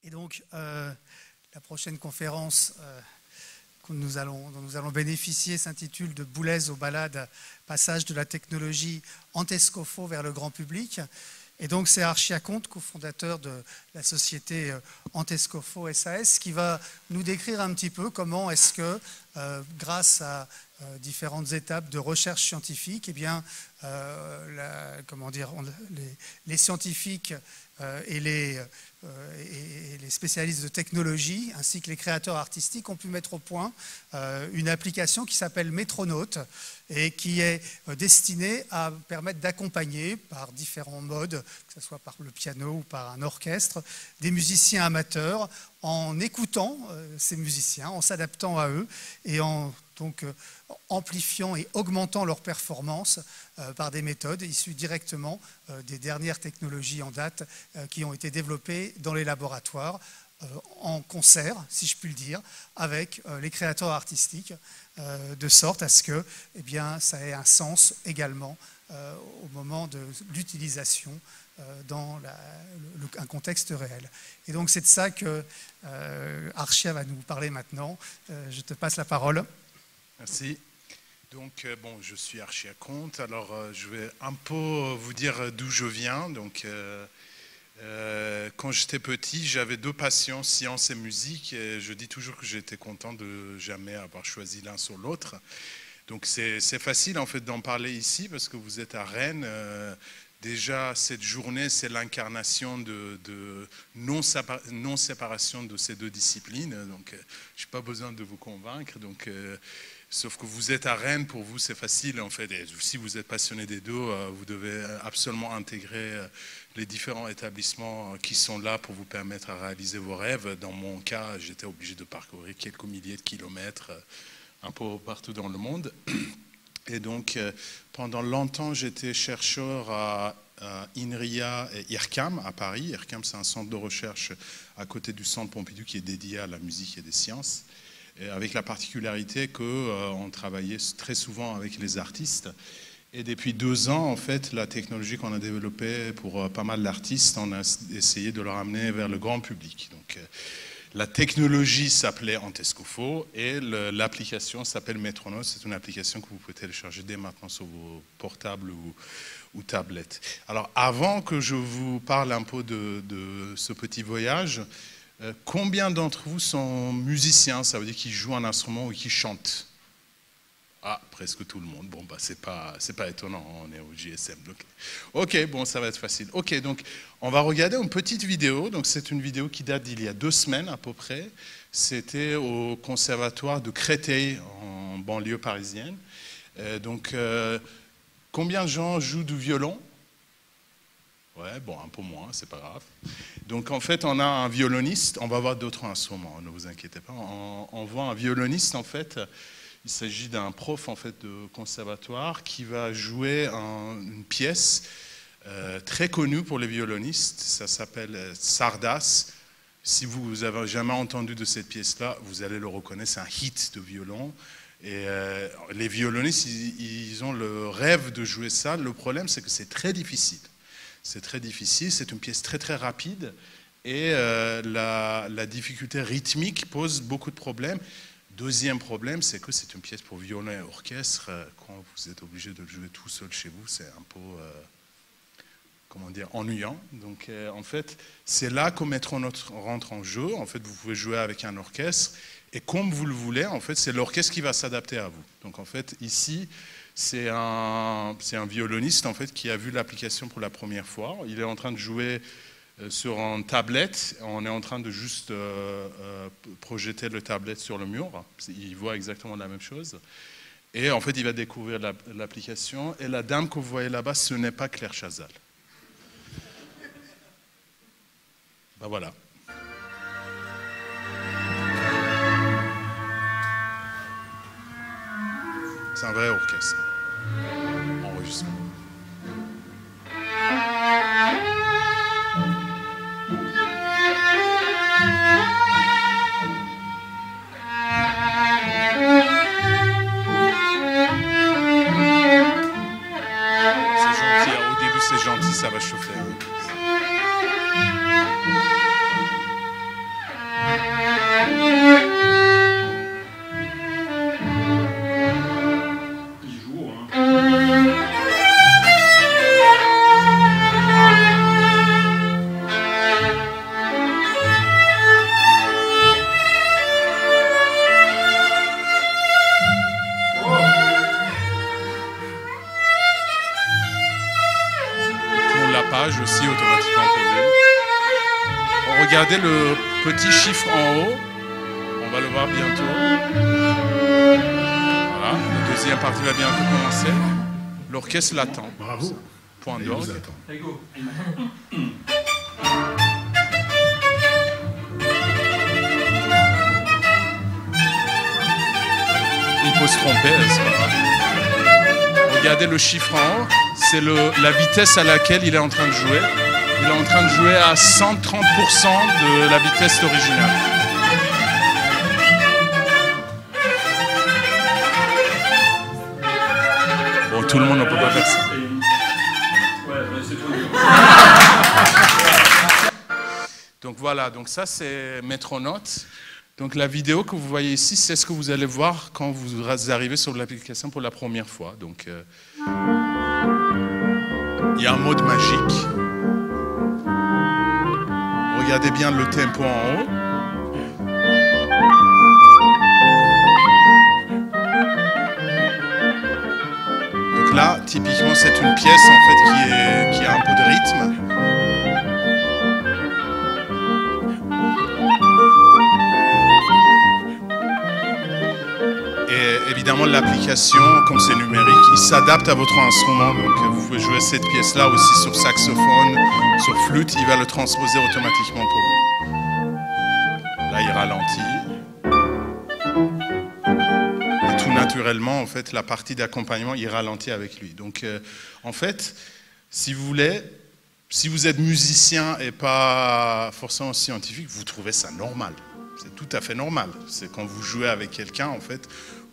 Et donc, la prochaine conférence dont nous allons bénéficier s'intitule « De Boulez aux balades, passage de la technologie Antescofo vers le grand public ». Et donc, c'est Archie Aconte, cofondateur de la société Antescofo SAS, qui va nous décrire un petit peu comment est-ce que, grâce à différentes étapes de recherche scientifique, eh bien, les scientifiques et les spécialistes de technologie, ainsi que les créateurs artistiques, ont pu mettre au point une application qui s'appelle Métronaute et qui est destinée à permettre d'accompagner par différents modes, que ce soit par le piano ou par un orchestre, des musiciens amateurs en écoutant ces musiciens, en s'adaptant à eux et en donc amplifiant et augmentant leur performance par des méthodes issues directement des dernières technologies en date qui ont été développées dans les laboratoires en concert, si je puis le dire, avec les créateurs artistiques, de sorte à ce que eh bien, ça ait un sens également au moment de l'utilisation dans un contexte réel. Et donc c'est de ça que Archia va nous parler maintenant. Je te passe la parole. Merci. Donc, bon, je suis Archie Aconte. Alors, je vais un peu vous dire d'où je viens. Donc, quand j'étais petit, j'avais deux passions, science et musique. Et je dis toujours que j'étais content de jamais avoir choisi l'un sur l'autre. Donc, c'est facile, en fait, d'en parler ici parce que vous êtes à Rennes. Déjà, cette journée, c'est l'incarnation de non-séparation de ces deux disciplines. Donc, je n'ai pas besoin de vous convaincre. Donc, sauf que vous êtes à Rennes, pour vous c'est facile en fait. Et si vous êtes passionné des deux, vous devez absolument intégrer les différents établissements qui sont là pour vous permettre à réaliser vos rêves. Dans mon cas, j'étais obligé de parcourir quelques milliers de kilomètres un peu partout dans le monde. Et donc, pendant longtemps, j'étais chercheur à INRIA et IRCAM à Paris. IRCAM, c'est un centre de recherche à côté du centre Pompidou qui est dédié à la musique et des sciences. Avec la particularité qu'on travaillait très souvent avec les artistes. Et depuis 2 ans, en fait, la technologie qu'on a développée pour pas mal d'artistes, on a essayé de le ramener vers le grand public. Donc, la technologie s'appelait Antescofo et l'application s'appelle Métronaute. C'est une application que vous pouvez télécharger dès maintenant sur vos portables ou tablettes. Alors, avant que je vous parle un peu de ce petit voyage, combien d'entre vous sont musiciens? Ça veut dire qu'ils jouent un instrument ou qu'ils chantent? Ah, presque tout le monde. Bon, bah, c'est pas étonnant, on est au JSM. Ok, bon, ça va être facile. Ok, donc, on va regarder une petite vidéo. Donc, c'est une vidéo qui date d'il y a 2 semaines à peu près. C'était au conservatoire de Créteil, en banlieue parisienne. Donc, combien de gens jouent du violon? Ouais, bon, un peu moins, c'est pas grave. Donc, en fait, on a un violoniste. On va voir d'autres instruments, ne vous inquiétez pas. On voit un violoniste, en fait. Il s'agit d'un prof, en fait, de conservatoire qui va jouer une pièce très connue pour les violonistes. Ça s'appelle Sardas. Si vous avez jamais entendu de cette pièce-là, vous allez le reconnaître. C'est un hit de violon. Et les violonistes, ils ont le rêve de jouer ça. Le problème, c'est que c'est très difficile. C'est très difficile, c'est une pièce très très rapide et la difficulté rythmique pose beaucoup de problèmes. Deuxième problème, c'est que c'est une pièce pour violon et orchestre. Quand vous êtes obligé de le jouer tout seul chez vous, c'est un peu, comment dire, ennuyant. Donc en fait, c'est là que Métronaute rentre en jeu. En fait, vous pouvez jouer avec un orchestre et comme vous le voulez, en fait, c'est l'orchestre qui va s'adapter à vous. Donc en fait, ici, c'est un violoniste en fait, qui a vu l'application pour la première fois. Il est en train de jouer sur une tablette. On est en train de juste projeter le tablette sur le mur. Il voit exactement la même chose. Et en fait, il va découvrir l'application. Et la dame que vous voyez là-bas, ce n'est pas Claire Chazal. Ben voilà. C'est un vrai orchestre. Enregistrement. C'est gentil, au début c'est gentil, ça va chauffer. regardez le petit chiffre en haut. On va le voir bientôt. Voilà, la deuxième partie va bientôt commencer. L'orchestre l'attend. Bravo. Point d'orgue. Il peut se tromper, c'est pas grave. Regardez le chiffre en haut, c'est la vitesse à laquelle il est en train de jouer. Il est en train de jouer à 130% de la vitesse originale. Bon, tout le monde ne peut pas faire ça. Donc voilà, donc ça c'est Metronote. Donc la vidéo que vous voyez ici, c'est ce que vous allez voir quand vous arrivez sur l'application pour la première fois. Donc il y a un mode magique. Regardez bien le tempo en haut. Donc là, typiquement, c'est une pièce en fait qui a un peu de rythme. Évidemment, l'application, comme c'est numérique, il s'adapte à votre instrument. Donc, vous pouvez jouer cette pièce-là aussi sur saxophone, sur flûte. Il va le transposer automatiquement pour vous. Là, il ralentit. Et tout naturellement, en fait, la partie d'accompagnement, il ralentit avec lui. Donc, en fait, si vous voulez, si vous êtes musicien et pas forcément scientifique, vous trouvez ça normal. C'est tout à fait normal. C'est quand vous jouez avec quelqu'un, en fait,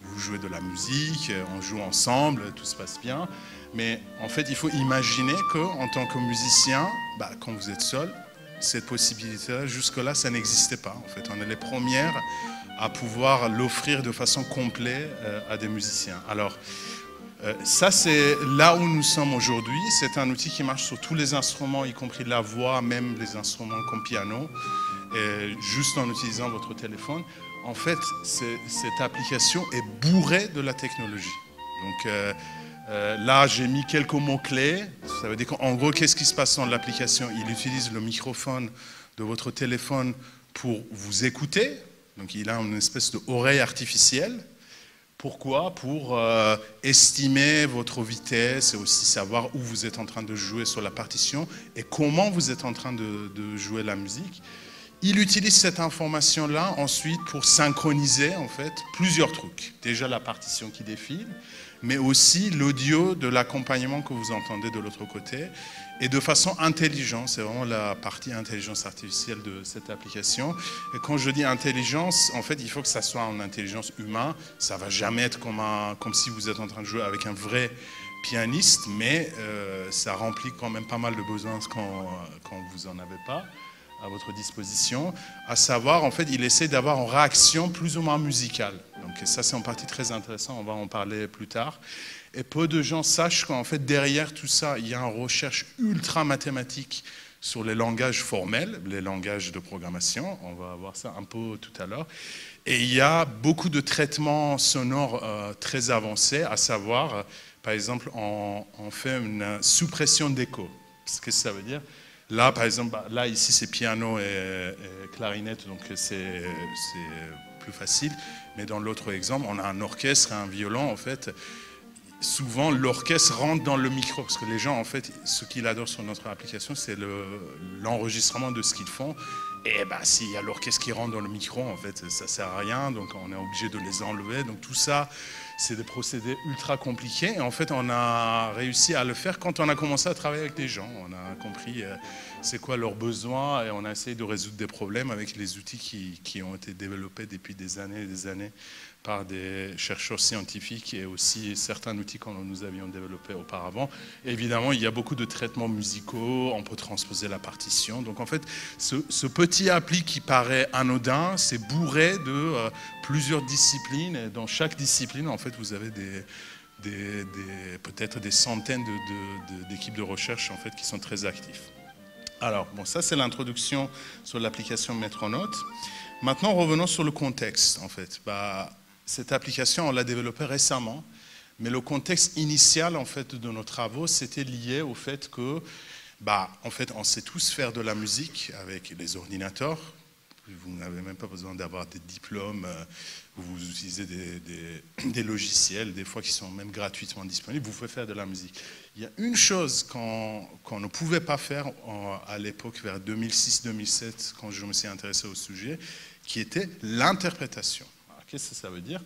vous jouez de la musique, on joue ensemble, tout se passe bien. Mais en fait, il faut imaginer qu'en tant que musicien, quand vous êtes seul, cette possibilité-là, jusque-là, ça n'existait pas. En fait, on est les premières à pouvoir l'offrir de façon complète à des musiciens. Alors, ça, c'est là où nous sommes aujourd'hui. C'est un outil qui marche sur tous les instruments, y compris la voix, même les instruments comme piano, juste en utilisant votre téléphone. En fait, cette application est bourrée de la technologie. Donc là, j'ai mis quelques mots-clés. Ça veut dire qu'en gros, qu'est-ce qui se passe dans l'application? Il utilise le microphone de votre téléphone pour vous écouter. Donc il a une espèce d'oreille artificielle. Pourquoi? Pour estimer votre vitesse et aussi savoir où vous êtes en train de jouer sur la partition et comment vous êtes en train de jouer la musique. Il utilise cette information-là ensuite pour synchroniser en fait plusieurs trucs. Déjà la partition qui défile, mais aussi l'audio de l'accompagnement que vous entendez de l'autre côté. Et de façon intelligente, c'est vraiment la partie intelligence artificielle de cette application. Et quand je dis intelligence, en fait, il faut que ça soit en intelligence humaine. Ça ne va jamais être comme si vous êtes en train de jouer avec un vrai pianiste, mais ça remplit quand même pas mal de besoins quand vous n'en avez pas à votre disposition, à savoir, en fait, il essaie d'avoir une réaction plus ou moins musicale. Donc ça, c'est en partie très intéressant, on va en parler plus tard. Et peu de gens sachent qu'en fait, derrière tout ça, il y a une recherche ultra mathématique sur les langages formels, les langages de programmation, on va voir ça un peu tout à l'heure. Et il y a beaucoup de traitements sonores très avancés, à savoir, par exemple, on fait une suppression d'écho. Qu'est-ce que ça veut dire? Là, par exemple, là, ici, c'est piano et clarinette, donc c'est plus facile. Mais dans l'autre exemple, on a un orchestre et un violon, en fait. Souvent, l'orchestre rentre dans le micro, parce que les gens, en fait, ce qu'ils adorent sur notre application, c'est l'enregistrement de ce qu'ils font. Et s'il y a l'orchestre qui rentre dans le micro, en fait, ça ne sert à rien, donc on est obligé de les enlever. Donc tout ça, c'est des procédés ultra compliqués. Et en fait, on a réussi à le faire quand on a commencé à travailler avec des gens. On a compris c'est quoi leurs besoins et on a essayé de résoudre des problèmes avec les outils qui ont été développés depuis des années et des années par des chercheurs scientifiques et aussi certains outils que nous avions développés auparavant. Et évidemment, il y a beaucoup de traitements musicaux, on peut transposer la partition. Donc en fait, ce petit appli qui paraît anodin, c'est bourré de plusieurs disciplines. Et dans chaque discipline, en fait, vous avez peut-être des centaines d'équipes de recherche en fait, qui sont très actives. Alors, bon, ça c'est l'introduction sur l'application Metronote. Maintenant, revenons sur le contexte, en fait. Cette application, on l'a développée récemment, mais le contexte initial, en fait, de nos travaux, c'était lié au fait que En fait, on sait tous faire de la musique avec les ordinateurs. Vous n'avez même pas besoin d'avoir des diplômes. Vous utilisez des logiciels, des fois qui sont même gratuitement disponibles. Vous pouvez faire de la musique. Il y a une chose qu'on ne pouvait pas faire à l'époque, vers 2006-2007, quand je me suis intéressé au sujet, qui était l'interprétation. Qu'est-ce que ça veut dire?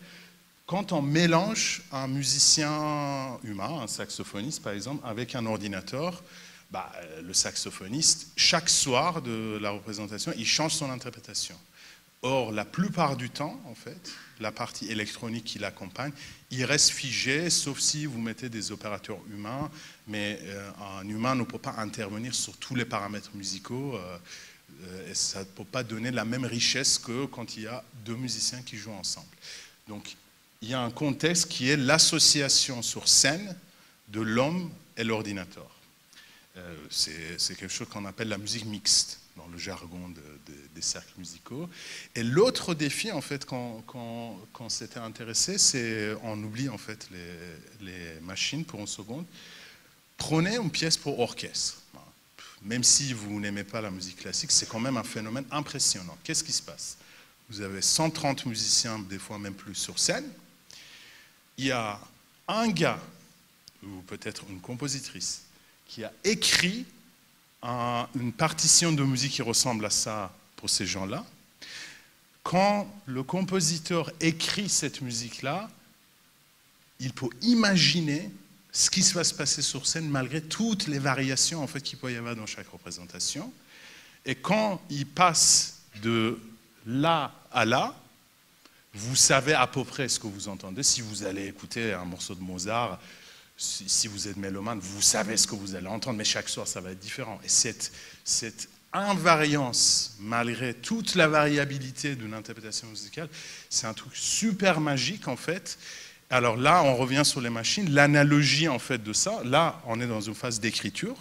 Quand on mélange un musicien humain, un saxophoniste par exemple, avec un ordinateur, le saxophoniste, chaque soir de la représentation, il change son interprétation. Or, la plupart du temps, en fait, la partie électronique qui l'accompagne, il reste figé, sauf si vous mettez des opérateurs humains, mais un humain ne peut pas intervenir sur tous les paramètres musicaux, et ça ne peut pas donner la même richesse que quand il y a deux musiciens qui jouent ensemble. Donc, il y a un contexte qui est l'association sur scène de l'homme et l'ordinateur. C'est quelque chose qu'on appelle la musique mixte dans le jargon des cercles musicaux. Et l'autre défi, en fait, quand s'était intéressé, c'est, on oublie en fait les machines pour une seconde. Prenez une pièce pour orchestre. Même si vous n'aimez pas la musique classique, c'est quand même un phénomène impressionnant. Qu'est-ce qui se passe? Vous avez 130 musiciens, des fois même plus, sur scène. Il y a un gars, ou peut-être une compositrice, qui a écrit une partition de musique qui ressemble à ça pour ces gens-là. Quand le compositeur écrit cette musique-là, il peut imaginer ce qui va se passer sur scène malgré toutes les variations en fait, qu'il peut y avoir dans chaque représentation. Et quand il passe de là à là, vous savez à peu près ce que vous entendez. Si vous allez écouter un morceau de Mozart, si vous êtes mélomane, vous savez ce que vous allez entendre, mais chaque soir, ça va être différent. Et cette invariance, malgré toute la variabilité d'une interprétation musicale, c'est un truc super magique, en fait. Alors là, on revient sur les machines. L'analogie, en fait, de ça, là, on est dans une phase d'écriture.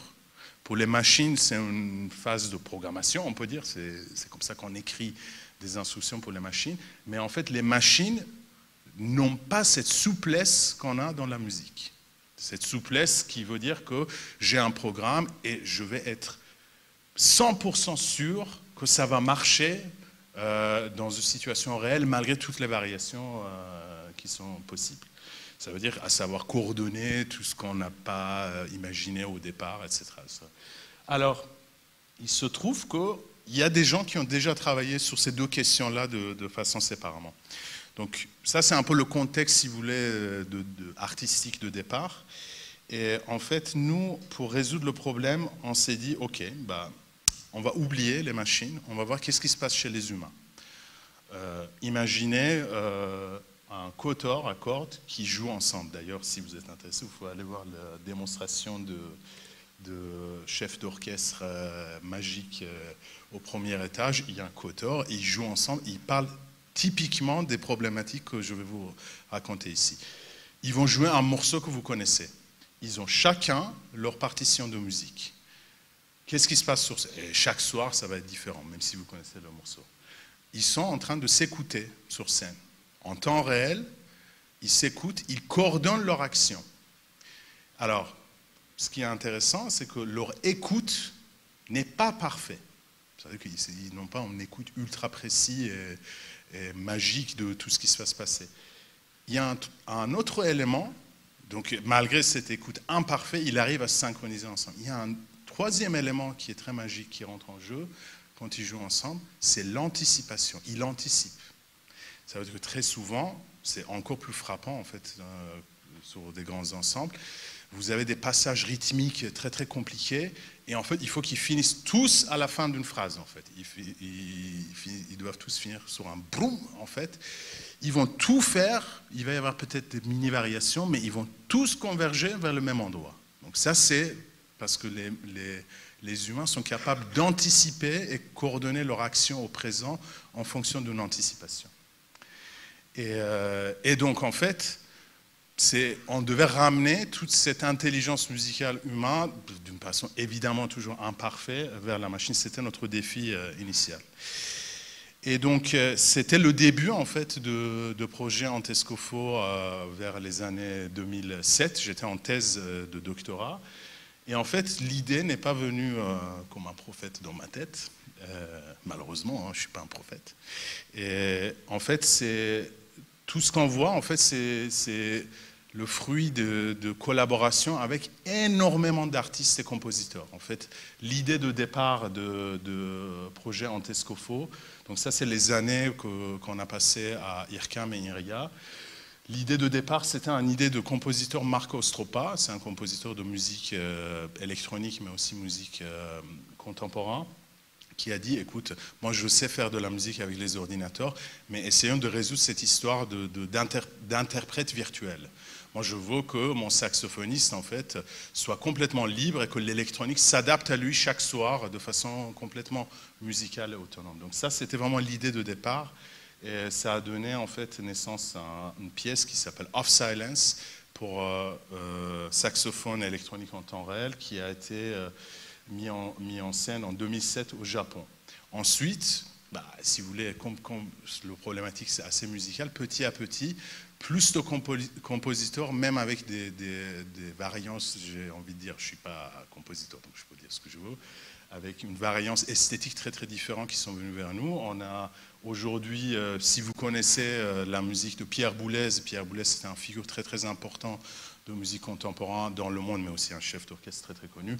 Pour les machines, c'est une phase de programmation, on peut dire. C'est comme ça qu'on écrit des instructions pour les machines. Mais en fait, les machines n'ont pas cette souplesse qu'on a dans la musique. Cette souplesse qui veut dire que j'ai un programme et je vais être 100% sûr que ça va marcher dans une situation réelle malgré toutes les variations qui sont possibles. Ça veut dire à savoir coordonner tout ce qu'on n'a pas imaginé au départ, etc. Alors, il se trouve qu'il y a des gens qui ont déjà travaillé sur ces deux questions-là de façon séparément. Donc ça, c'est un peu le contexte, si vous voulez, artistique de départ. Et en fait, nous, pour résoudre le problème, on s'est dit, OK, on va oublier les machines, on va voir qu'est-ce qui se passe chez les humains. Imaginez un quatuor à cordes qui joue ensemble. D'ailleurs, si vous êtes intéressé, vous pouvez aller voir la démonstration de chef d'orchestre magique au premier étage. Il y a un quatuor, ils jouent ensemble, ils parlent typiquement des problématiques que je vais vous raconter ici. Ils vont jouer un morceau que vous connaissez. Ils ont chacun leur partition de musique. Qu'est-ce qui se passe sur scène? Et chaque soir, ça va être différent, même si vous connaissez le morceau. Ils sont en train de s'écouter sur scène. En temps réel, ils s'écoutent, ils coordonnent leur action. Alors, ce qui est intéressant, c'est que leur écoute n'est pas parfaite. C'est-à-dire qu'ils n'ont pas une écoute ultra précise et magique de tout ce qui va se passer. Il y a un autre élément, donc malgré cette écoute imparfaite, il arrive à se synchroniser ensemble. Il y a un troisième élément qui est très magique, qui rentre en jeu quand ils jouent ensemble, c'est l'anticipation. Ils anticipent. Ça veut dire que très souvent, c'est encore plus frappant en fait sur des grands ensembles, vous avez des passages rythmiques très très compliqués et en fait il faut qu'ils finissent tous à la fin d'une phrase en fait. Ils doivent tous finir sur un broum en fait. Ils vont tout faire, il va y avoir peut-être des mini-variations, mais ils vont tous converger vers le même endroit. Donc ça c'est parce que les humains sont capables d'anticiper et coordonner leur action au présent en fonction d'une anticipation. Et donc en fait, on devait ramener toute cette intelligence musicale humaine, d'une façon évidemment toujours imparfaite, vers la machine. C'était notre défi initial. Et donc, c'était le début, en fait, de projet en Tescofo vers les années 2007. J'étais en thèse de doctorat. Et en fait, l'idée n'est pas venue comme un prophète dans ma tête. Malheureusement, hein, je ne suis pas un prophète. Et en fait, tout ce qu'on voit, en fait, c'est le fruit de collaboration avec énormément d'artistes et compositeurs. En fait, l'idée de départ de projet Antescofo, donc ça, c'est les années qu'on a passées à IRCAM et IRIA. L'idée de départ, c'était une idée de compositeur Marco Stropa, c'est un compositeur de musique électronique, mais aussi musique contemporaine, qui a dit, écoute, moi je sais faire de la musique avec les ordinateurs, mais essayons de résoudre cette histoire d'interprète virtuel. Moi je veux que mon saxophoniste, en fait, soit complètement libre et que l'électronique s'adapte à lui chaque soir de façon complètement musicale et autonome. Donc ça, c'était vraiment l'idée de départ. Et ça a donné en fait naissance à une pièce qui s'appelle Off Silence pour saxophone électronique en temps réel qui a été mis en scène en 2007 au Japon. Ensuite, si vous voulez, comme le problématique c'est assez musical, petit à petit, plus de compositeurs, même avec des variances, j'ai envie de dire, je ne suis pas compositeur donc je peux dire ce que je veux, avec une variance esthétique très très différente qui sont venus vers nous. On a aujourd'hui, si vous connaissez la musique de Pierre Boulez c'était un figure très très important de musique contemporaine dans le monde, mais aussi un chef d'orchestre très très connu.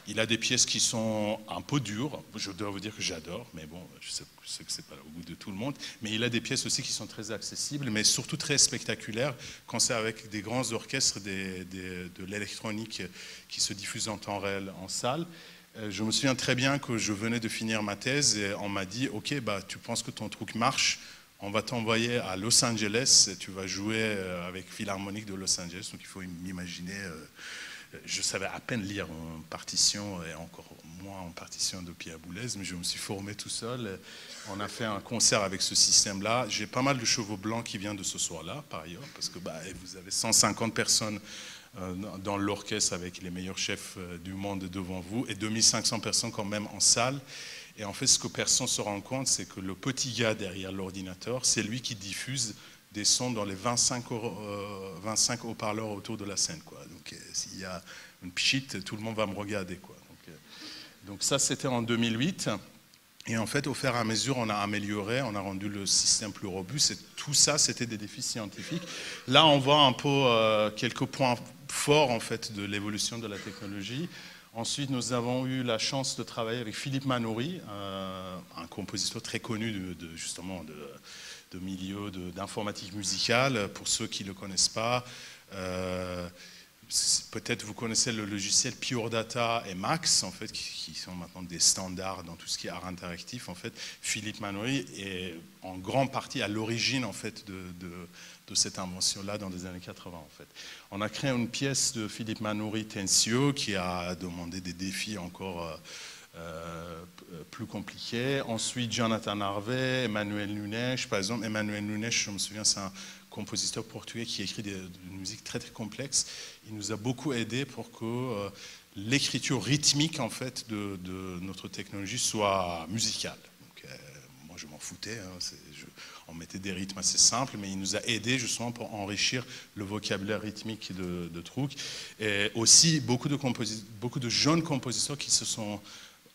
Il a des pièces qui sont un peu dures, je dois vous dire que j'adore, mais bon, je sais que c'est pas au goût de tout le monde, mais il a des pièces aussi qui sont très accessibles, mais surtout très spectaculaires, quand c'est avec des grands orchestres de l'électronique qui se diffusent en temps réel en salle. Je me souviens très bien que je venais de finir ma thèse et on m'a dit « Ok, tu penses que ton truc marche, on va t'envoyer à Los Angeles et tu vas jouer avec Philharmonique de Los Angeles. » Donc il faut m'imaginer, je savais à peine lire une partition et encore moins en partition de Pierre Boulez, mais je me suis formé tout seul. On a fait un concert avec ce système-là. J'ai pas mal de chevaux blancs qui viennent de ce soir-là, par ailleurs, parce que vous avez 150 personnes dans l'orchestre avec les meilleurs chefs du monde devant vous et 2500 personnes quand même en salle. Et en fait, ce que personne ne se rend compte, c'est que le petit gars derrière l'ordinateur, c'est lui qui diffuse des sons dans les 25 haut-parleurs autour de la scène, quoi. Donc, s'il y a une pchite, tout le monde va me regarder, quoi. Donc ça, c'était en 2008. Et en fait, au fur et à mesure, on a amélioré, on a rendu le système plus robuste. Et tout ça, c'était des défis scientifiques. Là, on voit un peu quelques points forts en fait de l'évolution de la technologie. Ensuite, nous avons eu la chance de travailler avec Philippe Manoury, un compositeur très connu justement de milieu d'informatique musicale. Pour ceux qui ne le connaissent pas, peut-être vous connaissez le logiciel Pure Data et Max, en fait, qui sont maintenant des standards dans tout ce qui est art interactif. En fait, Philippe Manoury est en grande partie à l'origine en fait de cette invention-là dans les années 80. En fait, on a créé une pièce de Philippe Manoury Tensio qui a demandé des défis encore plus compliqués. Ensuite, Jonathan Harvey, Emmanuel Nunes, par exemple. Emmanuel Nunes, je me souviens, c'est un compositeur portugais qui écrit de musique très très complexe. Il nous a beaucoup aidé pour que l'écriture rythmique en fait de notre technologie soit musicale. Donc, moi je m'en foutais, hein, on mettait des rythmes assez simples, mais il nous a aidé justement pour enrichir le vocabulaire rythmique de trucs. Et aussi beaucoup de jeunes compositeurs qui se sont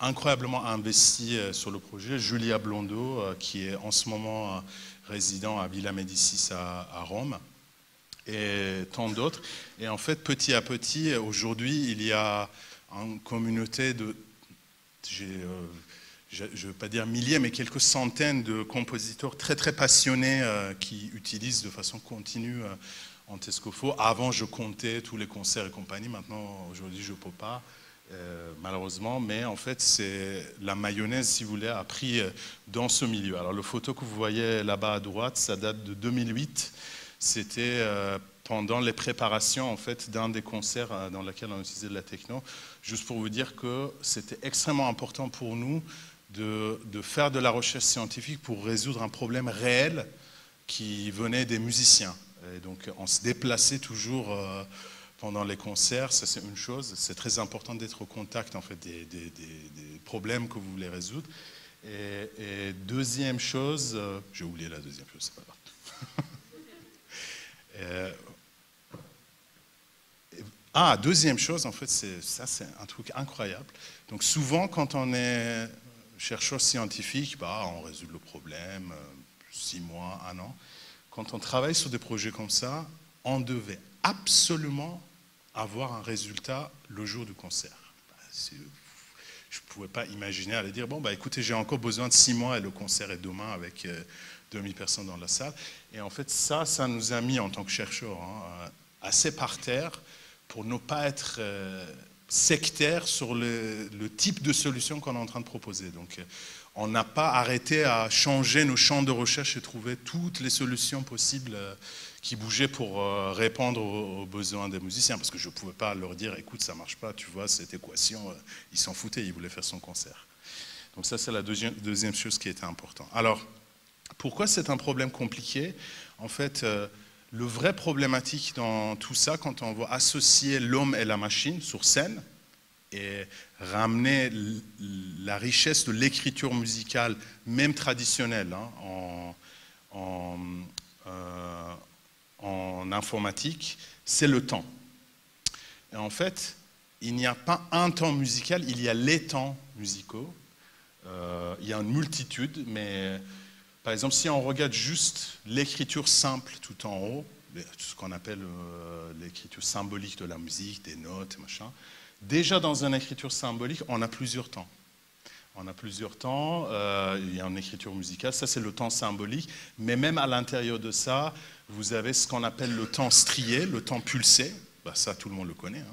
incroyablement investis sur le projet. Julia Blondo, qui est en ce moment résident à Villa Médicis à Rome, et tant d'autres. Et en fait, petit à petit, aujourd'hui, il y a une communauté de, je ne veux pas dire milliers, mais quelques centaines de compositeurs très très passionnés qui utilisent de façon continue Antescofo. Avant, je comptais tous les concerts et compagnie. Maintenant, aujourd'hui, je ne peux pas. Malheureusement, mais en fait, c'est la mayonnaise, si vous voulez, a pris dans ce milieu. Alors, la photo que vous voyez là-bas à droite, ça date de 2008. C'était pendant les préparations, en fait, d'un des concerts dans lesquels on utilisait de la techno. Juste pour vous dire que c'était extrêmement important pour nous de faire de la recherche scientifique pour résoudre un problème réel qui venait des musiciens. Et donc, on se déplaçait toujours pendant les concerts, ça c'est une chose, c'est très important d'être au contact en fait des problèmes que vous voulez résoudre. Et deuxième chose, j'ai oublié la deuxième chose, c'est pas grave. Ah, deuxième chose, en fait, c'est un truc incroyable. Donc souvent, quand on est chercheur scientifique, on résout le problème, 6 mois, 1 an. Quand on travaille sur des projets comme ça, on devait absolument avoir un résultat le jour du concert. Je ne pouvais pas imaginer aller dire, bon, écoutez, j'ai encore besoin de 6 mois et le concert est demain avec 2000 personnes dans la salle. Et en fait, ça nous a mis en tant que chercheurs assez par terre pour ne pas être sectaire sur le type de solution qu'on est en train de proposer. Donc, on n'a pas arrêté à changer nos champs de recherche et trouver toutes les solutions possibles qui bougeaient pour répondre aux besoins des musiciens. Parce que je ne pouvais pas leur dire, écoute, ça ne marche pas, tu vois, cette équation, ils s'en foutaient, ils voulaient faire son concert. Donc ça, c'est la deuxième chose qui était importante. Alors, pourquoi c'est un problème compliqué? En fait, le vrai problématique dans tout ça, quand on va associer l'homme et la machine sur scène et ramener la richesse de l'écriture musicale, même traditionnelle, en informatique, c'est le temps. Et en fait, il n'y a pas un temps musical, il y a les temps musicaux. Il y a une multitude, mais par exemple, si on regarde juste l'écriture simple tout en haut, ce qu'on appelle l'écriture symbolique de la musique, des notes, machin, déjà dans une écriture symbolique, on a plusieurs temps. On a plusieurs temps, il y a une écriture musicale, ça c'est le temps symbolique, mais même à l'intérieur de ça, vous avez ce qu'on appelle le temps strié, le temps pulsé, ça tout le monde le connaît.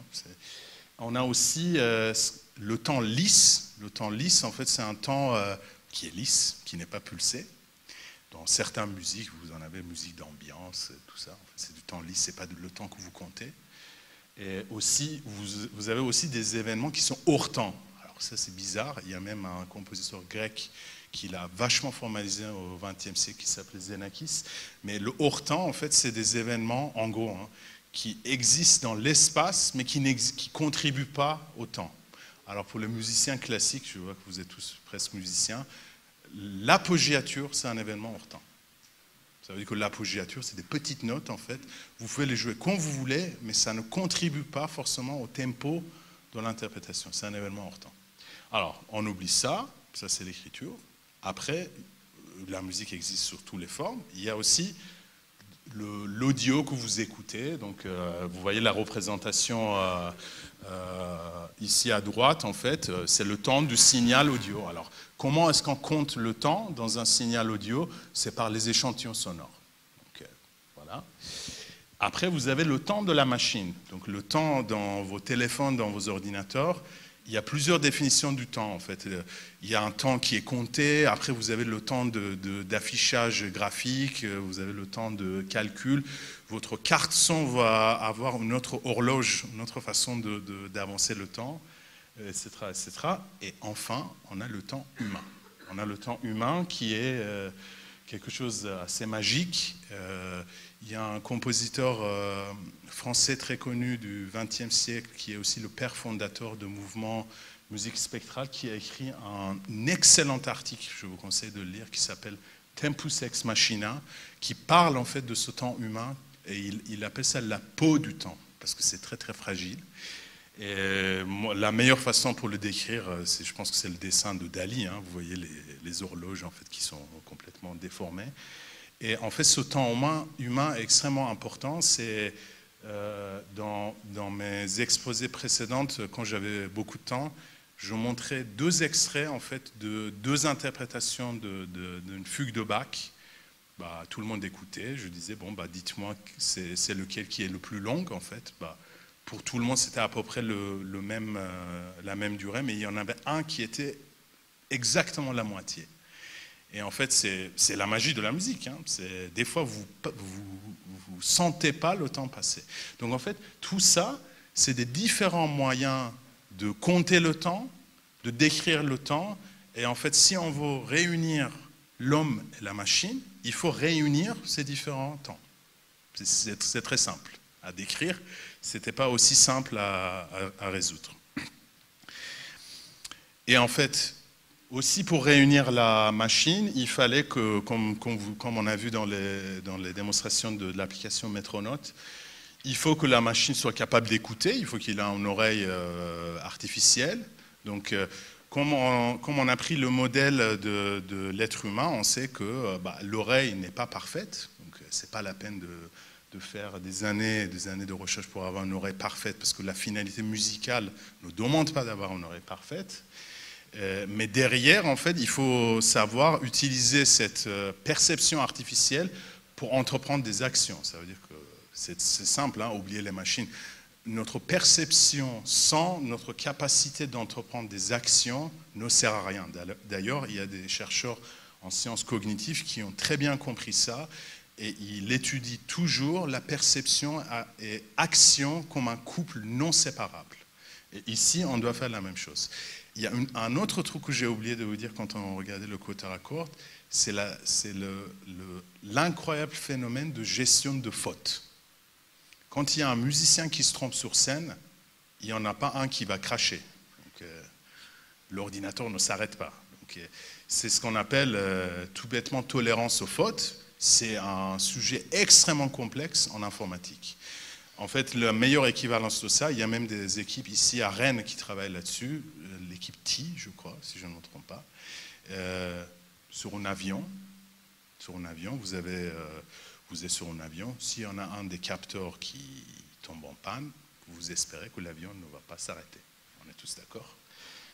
On a aussi le temps lisse. Le temps lisse, en fait, c'est un temps qui est lisse, qui n'est pas pulsé. Dans certaines musiques, vous en avez musique d'ambiance, tout ça. En fait, c'est du temps lisse, c'est pas le temps que vous comptez. Et aussi, vous avez aussi des événements qui sont hors temps. Alors ça, c'est bizarre. Il y a même un compositeur grec qui l'a vachement formalisé au XXe siècle, qui s'appelait Xenakis. Mais le hors temps, en fait, c'est des événements, en gros, qui existent dans l'espace, mais qui ne contribuent pas au temps. Alors pour les musiciens classiques, je vois que vous êtes tous presque musiciens, l'apogéature, c'est un événement hors temps. Ça veut dire que l'apogéature, c'est des petites notes, en fait. Vous pouvez les jouer quand vous voulez, mais ça ne contribue pas forcément au tempo de l'interprétation. C'est un événement hors temps. Alors, on oublie ça c'est l'écriture. Après, la musique existe sous toutes les formes. Il y a aussi l'audio que vous écoutez. Donc, vous voyez la représentation ici à droite, en fait, c'est le temps du signal audio. Alors, comment est-ce qu'on compte le temps dans un signal audio? C'est par les échantillons sonores. Donc, voilà. Après, vous avez le temps de la machine. Donc, le temps dans vos téléphones, dans vos ordinateurs. Il y a plusieurs définitions du temps, en fait. Il y a un temps qui est compté, après vous avez le temps d'affichage graphique, vous avez le temps de calcul. Votre carte son va avoir une autre horloge, une autre façon d'avancer le temps, etc., etc. Et enfin, on a le temps humain. On a le temps humain qui est quelque chose d'assez magique. Il y a un compositeur français très connu du XXe siècle qui est aussi le père fondateur de mouvement musique spectrale qui a écrit un excellent article, je vous conseille de le lire, qui s'appelle Tempus ex machina, qui parle en fait de ce temps humain et il appelle ça la peau du temps parce que c'est très très fragile. Et la meilleure façon pour le décrire, je pense que c'est le dessin de Dali. Vous voyez les horloges en fait qui sont complètement déformées. Et en fait, ce temps humain est extrêmement important. C'est dans mes exposés précédentes, quand j'avais beaucoup de temps, je montrais 2 extraits en fait de 2 interprétations d'une fugue de Bach. Tout le monde écoutait. Je disais dites-moi c'est lequel qui est le plus long en fait. Pour tout le monde, c'était à peu près la même durée, mais il y en avait un qui était exactement la moitié. Et en fait, c'est la magie de la musique. Des fois, vous sentez pas le temps passer. Donc en fait, tout ça, c'est des différents moyens de compter le temps, de décrire le temps. Et en fait, si on veut réunir l'homme et la machine, il faut réunir ces différents temps. C'est très simple à décrire. C'était pas aussi simple à résoudre. Et en fait, aussi pour réunir la machine, il fallait que, comme on a vu dans les démonstrations de l'application Metronote, Il faut que la machine soit capable d'écouter, il faut qu'il ait une oreille artificielle. Donc, comme on a pris le modèle de l'être humain, on sait que l'oreille n'est pas parfaite. Donc, ce n'est pas la peine de faire des années de recherche pour avoir une oreille parfaite, parce que la finalité musicale ne demande pas d'avoir une oreille parfaite. Mais derrière, en fait, il faut savoir utiliser cette perception artificielle pour entreprendre des actions. Ça veut dire que c'est simple, hein, oublier les machines. Notre perception sans notre capacité d'entreprendre des actions ne sert à rien. D'ailleurs, il y a des chercheurs en sciences cognitives qui ont très bien compris ça, et ils étudient toujours la perception et action comme un couple non séparable. Et ici, on doit faire la même chose. Il y a un autre truc que j'ai oublié de vous dire quand on regardait le côte à corde, c'est l'incroyable phénomène de gestion de fautes. Quand il y a un musicien qui se trompe sur scène, il n'y en a pas un qui va cracher. L'ordinateur ne s'arrête pas. C'est ce qu'on appelle tout bêtement tolérance aux fautes. C'est un sujet extrêmement complexe en informatique. En fait, la meilleure équivalence de ça, il y a même des équipes ici à Rennes qui travaillent là-dessus, l'équipe TI, je crois, si je ne me trompe pas, sur un avion. Sur un avion, vous êtes sur un avion. S'il y en a un des capteurs qui tombe en panne, vous espérez que l'avion ne va pas s'arrêter. On est tous d'accord?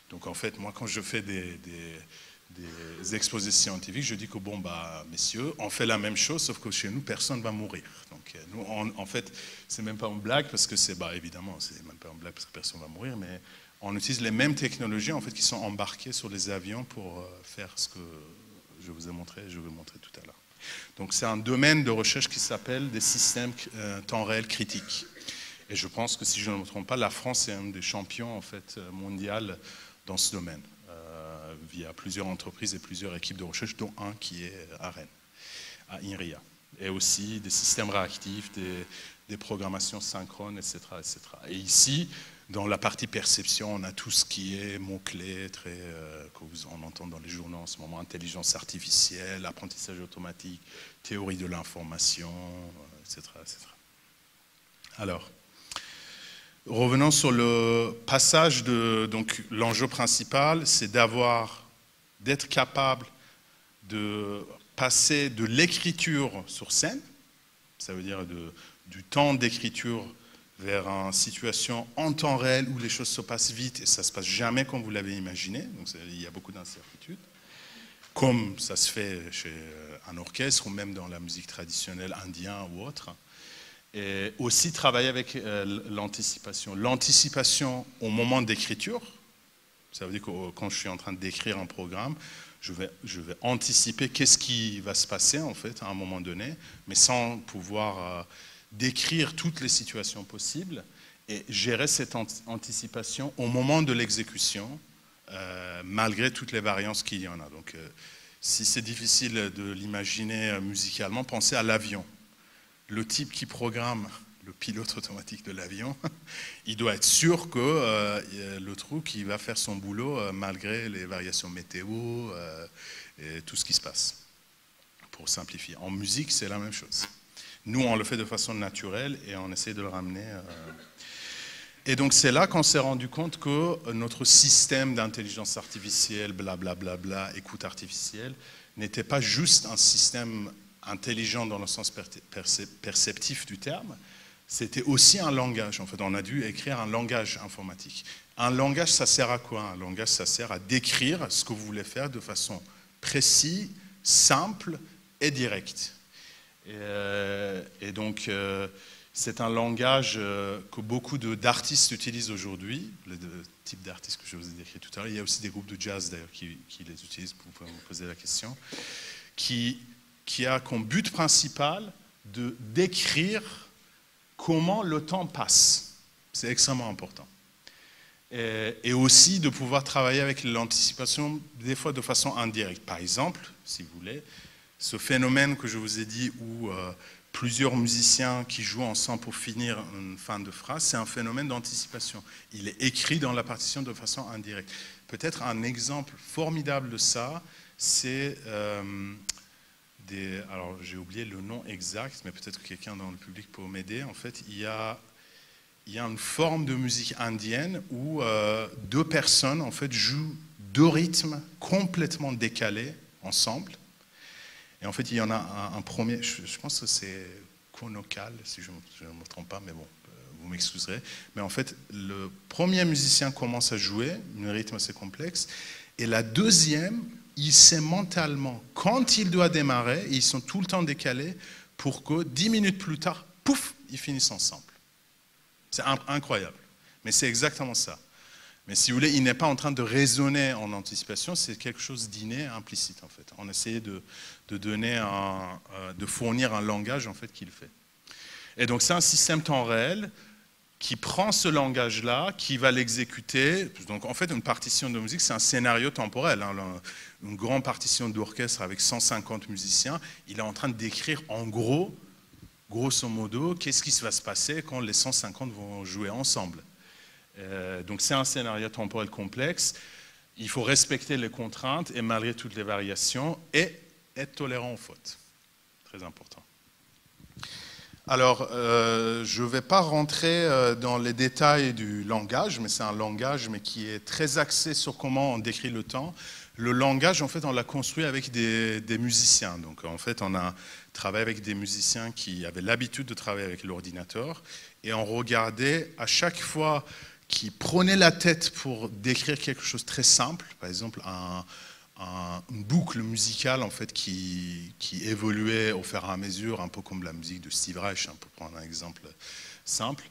Donc en fait, moi, quand je fais des exposés scientifiques, je dis que bon, messieurs, on fait la même chose, sauf que chez nous, personne ne va mourir. Donc nous, en fait, c'est même pas une blague, parce que évidemment, c'est même pas une blague parce que personne ne va mourir, mais on utilise les mêmes technologies, en fait, qui sont embarquées sur les avions pour faire ce que je vous ai montré et je vais montrer tout à l'heure. Donc c'est un domaine de recherche qui s'appelle des systèmes temps réel critiques. Et je pense que si je ne me trompe pas, la France est un des champions en fait, mondial dans ce domaine, via plusieurs entreprises et plusieurs équipes de recherche, dont un qui est à Rennes, à INRIA. Et aussi des systèmes réactifs, des programmations synchrones, etc., etc. Et ici, dans la partie perception, on a tout ce qui est mots-clés, on entend dans les journaux en ce moment, intelligence artificielle, apprentissage automatique, théorie de l'information, etc., etc. Alors, revenons sur le passage donc l'enjeu principal, c'est d'être capable de passer de l'écriture sur scène, ça veut dire du temps d'écriture vers une situation en temps réel où les choses se passent vite et ça ne se passe jamais comme vous l'avez imaginé, donc il y a beaucoup d'incertitudes, comme ça se fait chez un orchestre ou même dans la musique traditionnelle indienne ou autre. Et aussi travailler avec l'anticipation. L'anticipation au moment d'écriture, ça veut dire que quand je suis en train d'écrire un programme, je vais anticiper qu'est-ce qui va se passer en fait à un moment donné, mais sans pouvoir décrire toutes les situations possibles et gérer cette anticipation au moment de l'exécution, malgré toutes les variances qu'il y en a. Donc, si c'est difficile de l'imaginer musicalement, pensez à l'avion. Le type qui programme le pilote automatique de l'avion, il doit être sûr que le truc il va faire son boulot malgré les variations météo et tout ce qui se passe, pour simplifier. En musique, c'est la même chose. Nous, on le fait de façon naturelle et on essaie de le ramener. Et donc, c'est là qu'on s'est rendu compte que notre système d'intelligence artificielle, blablabla, écoute artificielle, n'était pas juste un système intelligent dans le sens perceptif du terme, c'était aussi un langage. En fait, on a dû écrire un langage informatique. Un langage, ça sert à quoi? Un langage, ça sert à décrire ce que vous voulez faire de façon précise, simple et directe. Et donc, c'est un langage que beaucoup d'artistes utilisent aujourd'hui, le type d'artistes que je vous ai décrit tout à l'heure. Il y a aussi des groupes de jazz, d'ailleurs, qui les utilisent, vous pouvez me poser la question, qui a comme but principal de décrire comment le temps passe. C'est extrêmement important. Et aussi de pouvoir travailler avec l'anticipation, des fois de façon indirecte. Par exemple, si vous voulez, ce phénomène que je vous ai dit où plusieurs musiciens qui jouent ensemble pour finir une fin de phrase, c'est un phénomène d'anticipation. Il est écrit dans la partition de façon indirecte. Peut-être un exemple formidable de ça, c'est alors j'ai oublié le nom exact, mais peut-être que quelqu'un dans le public peut m'aider. En fait, il y a une forme de musique indienne où deux personnes en fait jouent deux rythmes complètement décalés ensemble. Et en fait, il y en a un premier, je pense que c'est Konokal, si je ne me trompe pas, mais bon, vous m'excuserez. Mais en fait, le premier musicien commence à jouer un rythme assez complexe, et la deuxième, il sait mentalement, quand il doit démarrer, ils sont tout le temps décalés pour que 10 minutes plus tard, pouf, ils finissent ensemble. C'est incroyable, mais c'est exactement ça. Mais si vous voulez, il n'est pas en train de raisonner en anticipation, c'est quelque chose d'inné, implicite en fait. On essayait de fournir un langage en fait qu'il fait. Et donc c'est un système temps réel qui prend ce langage-là, qui va l'exécuter. Donc en fait, une partition de musique, c'est un scénario temporel. Hein. Une grande partition d'orchestre avec 150 musiciens, il est en train de décrire en gros, grosso modo, qu'est-ce qui va se passer quand les 150 vont jouer ensemble. Donc c'est un scénario temporel complexe. Il faut respecter les contraintes et malgré toutes les variations et être tolérant aux fautes. Très important. Alors, je ne vais pas rentrer dans les détails du langage, mais c'est un langage mais qui est très axé sur comment on décrit le temps. Le langage, en fait, on l'a construit avec des musiciens. Donc, en fait, on a travaillé avec des musiciens qui avaient l'habitude de travailler avec l'ordinateur et on regardait à chaque fois qu'ils prenaient la tête pour décrire quelque chose de très simple, par exemple une boucle musicale en fait, qui évoluait au fur et à mesure, un peu comme la musique de Steve Reich, pour prendre un exemple simple.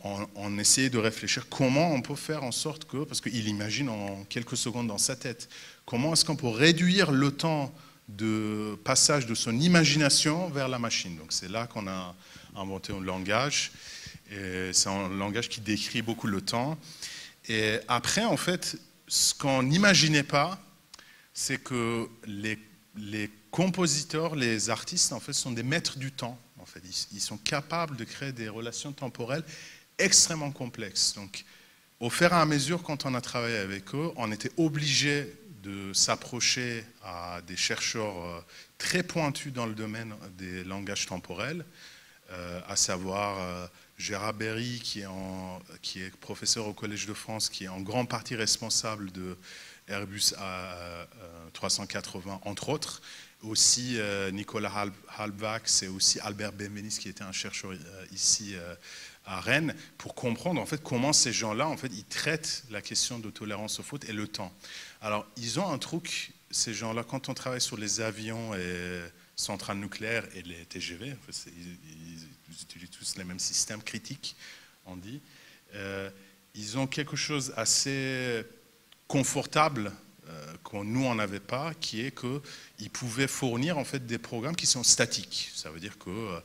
On essayait de réfléchir comment on peut faire en sorte que, parce qu'il imagine en quelques secondes dans sa tête, comment est-ce qu'on peut réduire le temps de passage de son imagination vers la machine. Donc c'est là qu'on a inventé un langage. C'est un langage qui décrit beaucoup le temps. Et après, en fait, ce qu'on n'imaginait pas, c'est que les compositeurs, les artistes, en fait, sont des maîtres du temps. En fait, ils sont capables de créer des relations temporelles extrêmement complexes. Donc, au fur et à mesure, quand on a travaillé avec eux, on était obligé de s'approcher à des chercheurs très pointus dans le domaine des langages temporels, à savoir Gérard Berry, qui est professeur au Collège de France, qui est en grande partie responsable de Airbus A380, entre autres. Aussi Nicolas Halbwachs et aussi Albert Benveniste, qui était un chercheur ici à Rennes, pour comprendre en fait comment ces gens-là, en fait, ils traitent la question de tolérance aux fautes et le temps. Alors, ils ont un truc, ces gens-là, quand on travaille sur les avions et centrales nucléaires et les TGV, en fait, ils utilisent tous les mêmes systèmes critiques, on dit. Ils ont quelque chose assez confortable que nous, on n'avait pas, qui est qu'ils pouvaient fournir en fait, des programmes qui sont statiques. Ça veut dire qu'à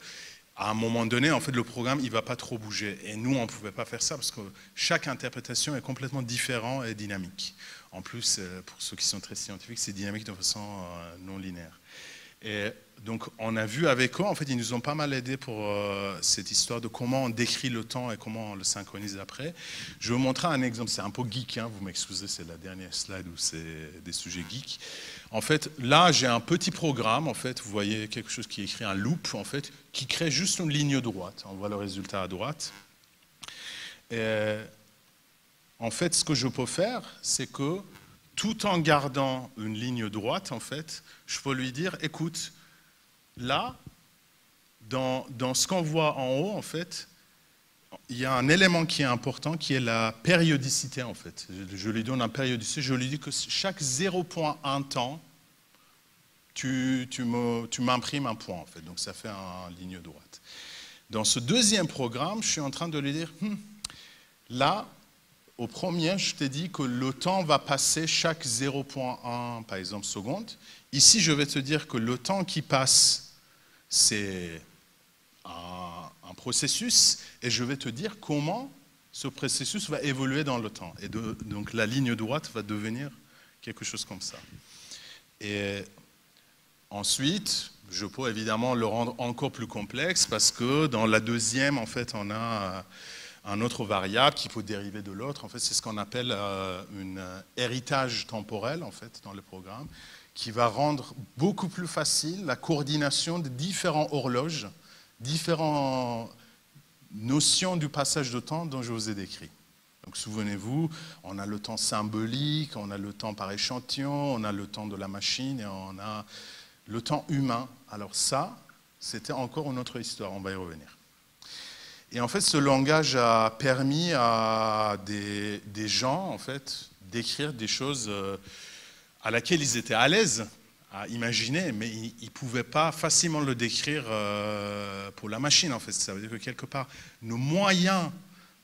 un moment donné, en fait, le programme il ne va pas trop bouger. Et nous, on ne pouvait pas faire ça parce que chaque interprétation est complètement différente et dynamique. En plus, pour ceux qui sont très scientifiques, c'est dynamique de façon non linéaire. Et donc, on a vu avec eux, en fait, ils nous ont pas mal aidés pour cette histoire de comment on décrit le temps et comment on le synchronise après. Je vais vous montrer un exemple, c'est un peu geek, hein, vous m'excusez, c'est la dernière slide où c'est des sujets geeks. En fait, là, j'ai un petit programme, en fait, vous voyez quelque chose qui est écrit un loop, en fait, qui crée juste une ligne droite. On voit le résultat à droite. Et en fait, ce que je peux faire, c'est que tout en gardant une ligne droite, en fait, je peux lui dire, écoute, là, dans ce qu'on voit en haut, en fait, il y a un élément qui est important, qui est la périodicité, en fait. Je lui donne une périodicité, je lui dis que chaque 0,1 temps, tu m'imprimes un point, en fait. Donc, ça fait une ligne droite. Dans ce deuxième programme, je suis en train de lui dire, là, au premier, je t'ai dit que le temps va passer chaque 0,1, par exemple, seconde. Ici, je vais te dire que le temps qui passe, c'est un processus, et je vais te dire comment ce processus va évoluer dans le temps. Et donc, la ligne droite va devenir quelque chose comme ça. Et ensuite, je peux évidemment le rendre encore plus complexe, parce que dans la deuxième, en fait, on a un autre variable qui peut dériver de l'autre. En fait, c'est ce qu'on appelle un héritage temporel, en fait, dans le programme, qui va rendre beaucoup plus facile la coordination de différentes horloges, différentes notions du passage de temps dont je vous ai décrit. Donc souvenez-vous, on a le temps symbolique, on a le temps par échantillon, on a le temps de la machine et on a le temps humain. Alors ça, c'était encore une autre histoire, on va y revenir. Et en fait, ce langage a permis à des gens, en fait, d'écrire des choses à laquelle ils étaient à l'aise à imaginer, mais ils ne pouvaient pas facilement le décrire pour la machine, en fait. Ça veut dire que quelque part, nos moyens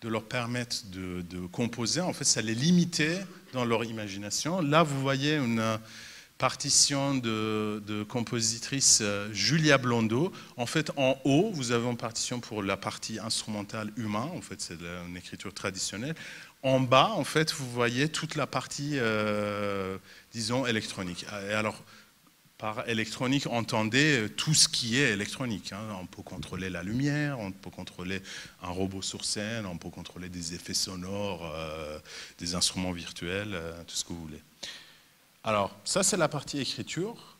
de leur permettre de composer, en fait, ça les limitait dans leur imagination. Là, vous voyez une partition de compositrice Julia Blondeau. En fait, en haut, vous avez une partition pour la partie instrumentale humaine, en fait, c'est une écriture traditionnelle. En bas, en fait, vous voyez toute la partie, disons, électronique. Et alors, par électronique, entendez tout ce qui est électronique. Hein. On peut contrôler la lumière, on peut contrôler un robot sur scène, on peut contrôler des effets sonores, des instruments virtuels, tout ce que vous voulez. Alors, ça, c'est la partie écriture.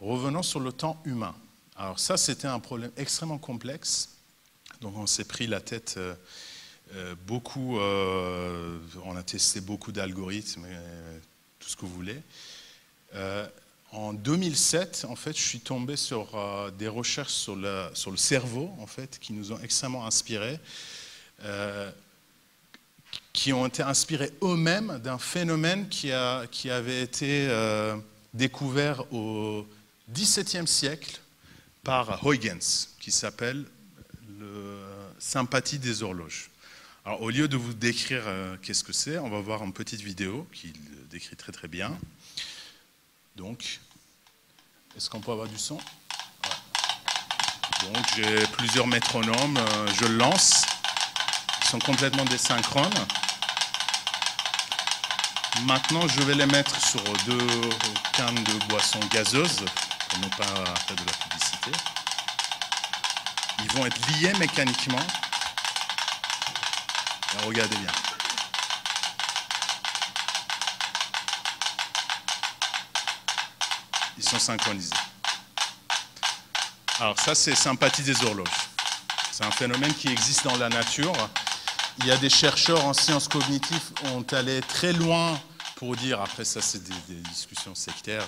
Revenons sur le temps humain. Alors, ça, c'était un problème extrêmement complexe. Donc, on s'est pris la tête beaucoup. On a testé beaucoup d'algorithmes, tout ce que vous voulez. En 2007, en fait, je suis tombé sur des recherches sur le cerveau, en fait, qui nous ont extrêmement inspirés, qui ont été inspirés eux-mêmes d'un phénomène qui avait été découvert au XVIIe siècle par Huygens, qui s'appelle le sympathie des horloges. Alors, au lieu de vous décrire qu'est-ce que c'est, on va voir une petite vidéo qui le décrit très très bien. Donc, est-ce qu'on peut avoir du son? Ouais. Donc, j'ai plusieurs métronomes, je lance. Ils sont complètement désynchrones. Maintenant, je vais les mettre sur 2 cannes de boissons gazeuses, pour ne pas faire de la publicité. Ils vont être liés mécaniquement. Alors, regardez bien. Ils sont synchronisés. Alors ça, c'est sympathie des horloges. C'est un phénomène qui existe dans la nature. Il y a des chercheurs en sciences cognitives qui ont allé très loin pour dire, après ça c'est des discussions sectaires,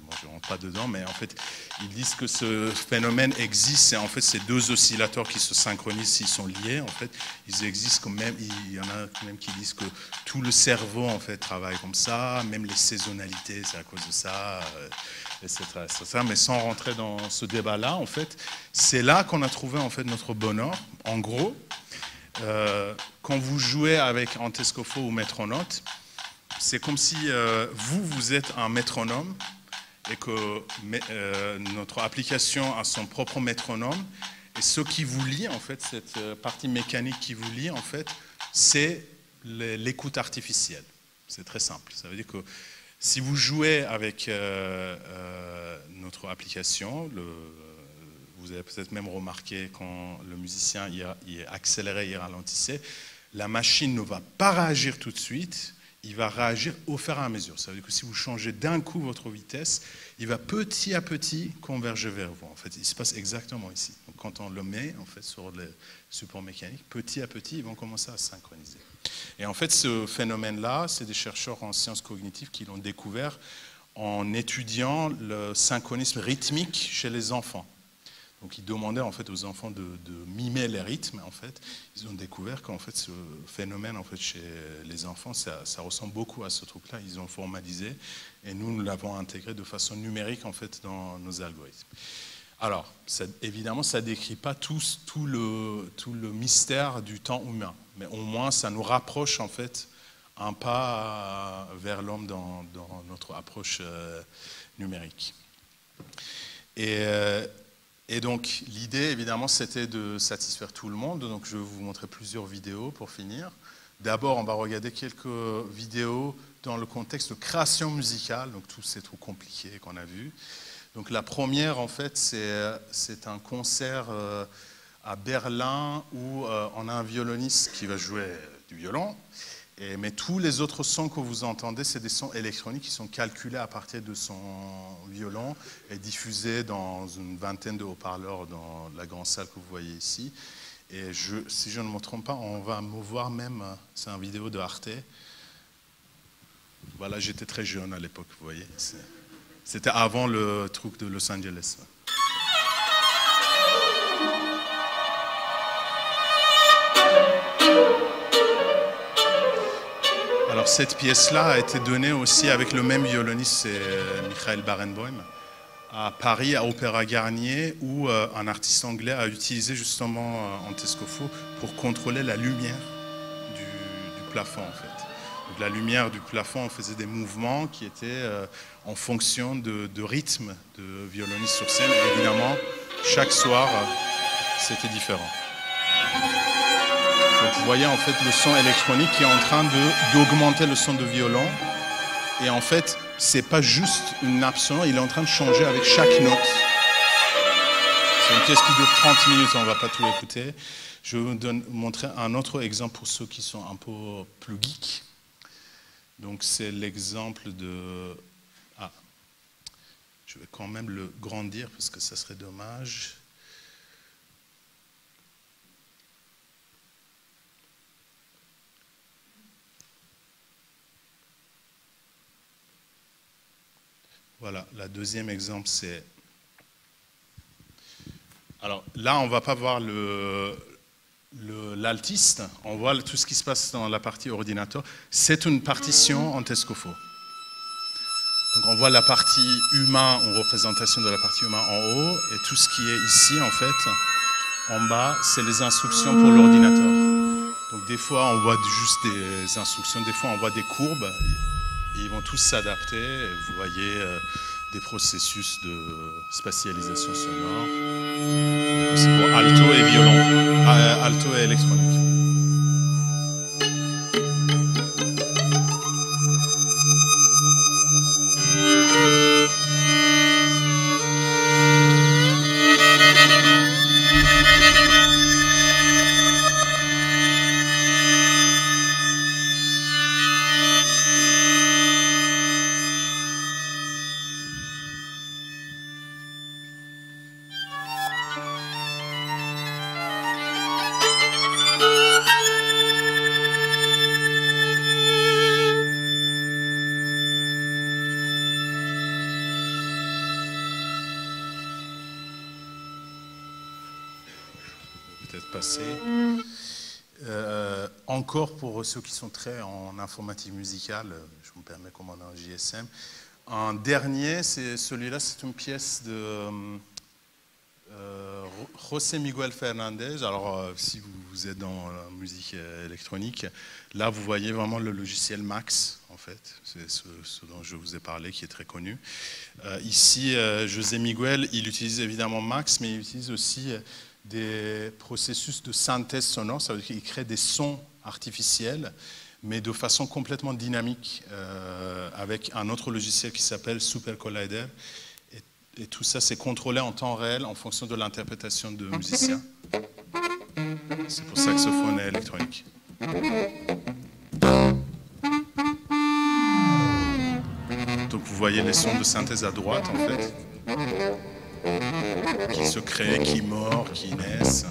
bon, je ne rentre pas dedans, mais en fait ils disent que ce phénomène existe, et en fait ces 2 oscillateurs qui se synchronisent s'ils sont liés, en fait ils existent quand même, il y en a même qui disent que tout le cerveau en fait travaille comme ça, même les saisonnalités c'est à cause de ça, etc., etc. Mais sans rentrer dans ce débat-là, en fait, c'est là qu'on a trouvé en fait notre bonheur. En gros, quand vous jouez avec un Antescopho ou métronote, c'est comme si vous êtes un métronome et que notre application a son propre métronome. Et ce qui vous lie, en fait, cette partie mécanique qui vous lie, en fait, c'est l'écoute artificielle. C'est très simple. Ça veut dire que si vous jouez avec notre application, vous avez peut-être même remarqué quand le musicien il accélérait, il ralentissait, la machine ne va pas réagir tout de suite, il va réagir au fur et à mesure. Ça veut dire que si vous changez d'un coup votre vitesse, il va petit à petit converger vers vous. En fait, il se passe exactement ici. Donc, quand on le met en fait, sur les supports mécaniques, petit à petit, ils vont commencer à synchroniser. Et en fait, ce phénomène-là, c'est des chercheurs en sciences cognitives qui l'ont découvert en étudiant le synchronisme rythmique chez les enfants. Donc, ils demandaient en fait aux enfants de mimer les rythmes. En fait, ils ont découvert qu'en fait, ce phénomène en fait chez les enfants, ça ressemble beaucoup à ce truc-là. Ils ont formalisé et nous l'avons intégré de façon numérique en fait dans nos algorithmes. Alors, évidemment, ça ne décrit pas tout le mystère du temps humain, mais au moins, ça nous rapproche en fait un pas vers l'homme dans notre approche numérique. Et donc, l'idée, évidemment, c'était de satisfaire tout le monde. Donc, je vais vous montrer plusieurs vidéos pour finir. D'abord, on va regarder quelques vidéos dans le contexte de création musicale, donc tous ces trucs compliqués qu'on a vus. Donc, la première, en fait, c'est un concert à Berlin où on a un violoniste qui va jouer du violon. Mais tous les autres sons que vous entendez, c'est des sons électroniques qui sont calculés à partir de son violon et diffusés dans une vingtaine de haut-parleurs dans la grande salle que vous voyez ici. Et si je ne me trompe pas, on va me voir même, c'est une vidéo de Arte. Voilà, j'étais très jeune à l'époque, vous voyez. C'était avant le truc de Los Angeles. Alors cette pièce-là a été donnée aussi avec le même violoniste, c'est Michael Barenboim, à Paris, à Opéra Garnier, où un artiste anglais a utilisé justement Antescofo pour contrôler la lumière du plafond en fait. Donc la lumière du plafond, on faisait des mouvements qui étaient en fonction de rythme de violoniste sur scène. Et évidemment, chaque soir, c'était différent. Donc vous voyez en fait le son électronique qui est en train d'augmenter le son de violon. Et en fait, c'est pas juste une nappe sonore, il est en train de changer avec chaque note. C'est une pièce qui dure 30 minutes, on ne va pas tout écouter. Je vais vous montrer un autre exemple pour ceux qui sont un peu plus geeks. Donc c'est l'exemple de... Ah, je vais quand même le grandir parce que ça serait dommage. Voilà, la deuxième exemple, c'est... Alors là, on ne va pas voir l'altiste, on voit tout ce qui se passe dans la partie ordinateur. C'est une partition Antescofo. Donc on voit la partie humain, une représentation de la partie humain en haut, et tout ce qui est ici, en fait, en bas, c'est les instructions pour l'ordinateur. Donc des fois, on voit juste des instructions, des fois, on voit des courbes. Et ils vont tous s'adapter. Vous voyez des processus de spatialisation sonore. C'est pour alto et violon, alto et électronique. Encore pour ceux qui sont très en informatique musicale, je me permets comme on a un JSM. Un dernier, c'est celui-là, c'est une pièce de José Miguel Fernandez. Alors, si vous êtes dans la musique électronique, là, vous voyez vraiment le logiciel Max, en fait. C'est ce dont je vous ai parlé, qui est très connu. Ici, José Miguel, il utilise évidemment Max, mais il utilise aussi des processus de synthèse sonore. Ça veut dire qu'il crée des sons artificiels, mais de façon complètement dynamique, avec un autre logiciel qui s'appelle Super Collider. Et tout ça, c'est contrôlé en temps réel en fonction de l'interprétation de musiciens. C'est pour saxophone et électronique. Donc vous voyez les sons de synthèse à droite, en fait, qui se créent, qui meurent, qui naissent.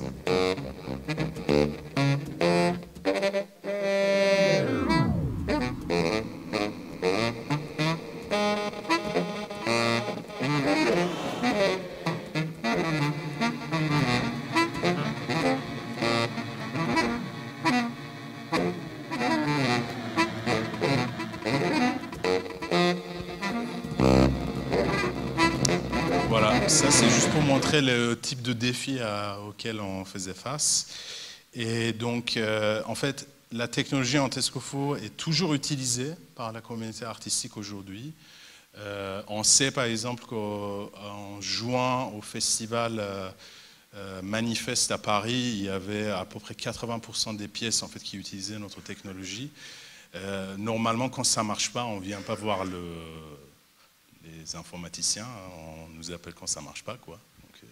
Ça, c'est juste pour montrer le type de défi auquel on faisait face. Et donc, en fait, la technologie Antescofo est toujours utilisée par la communauté artistique aujourd'hui. On sait, par exemple, qu'en juin, au festival Manifeste à Paris, il y avait à peu près 80% des pièces en fait, qui utilisaient notre technologie. Normalement, quand ça ne marche pas, on ne vient pas voir les informaticiens, on nous appelle quand ça ne marche pas, quoi. Donc,